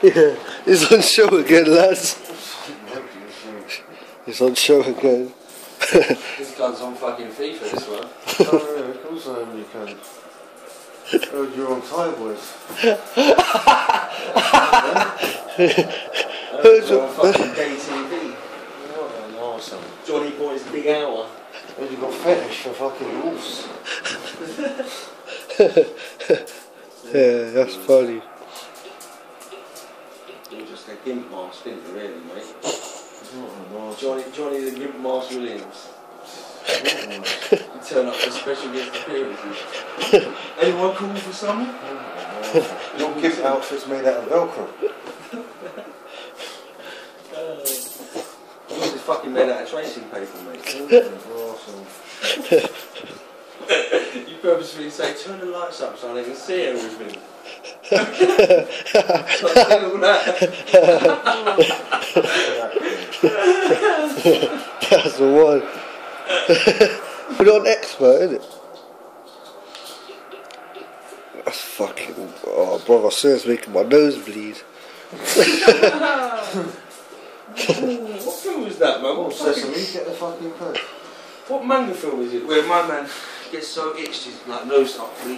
Yeah, he's on show again, lads. He's on show again. This guy's on fucking FIFA as well. Oh yeah, of course I am, you cunt. Oh, you're on Thai boys. You're on fucking KTV. What an arsehole. Johnny Boy's Big Hour. Oh, you got fetish for fucking wolves. Yeah, that's funny. You're just a gimp mask, didn't you, really, mate? What an arsehole. Johnny the Gimp Mask Williams. You turn up for special guest appearances. Anyone call for someone? Your gimp outfit's made out of Velcro. Yours is fucking made out of tracing paper, mate. You purposefully say, turn the lights up so they can see everything. All That's the one. Put on expert, isn't it? That's fucking. Oh, brother, I swear it's making my nose bleed. What film was that, man? Oh, Sesame, get the fucking post. What manga film is it? Where my man gets so itched his like nose starts bleeding.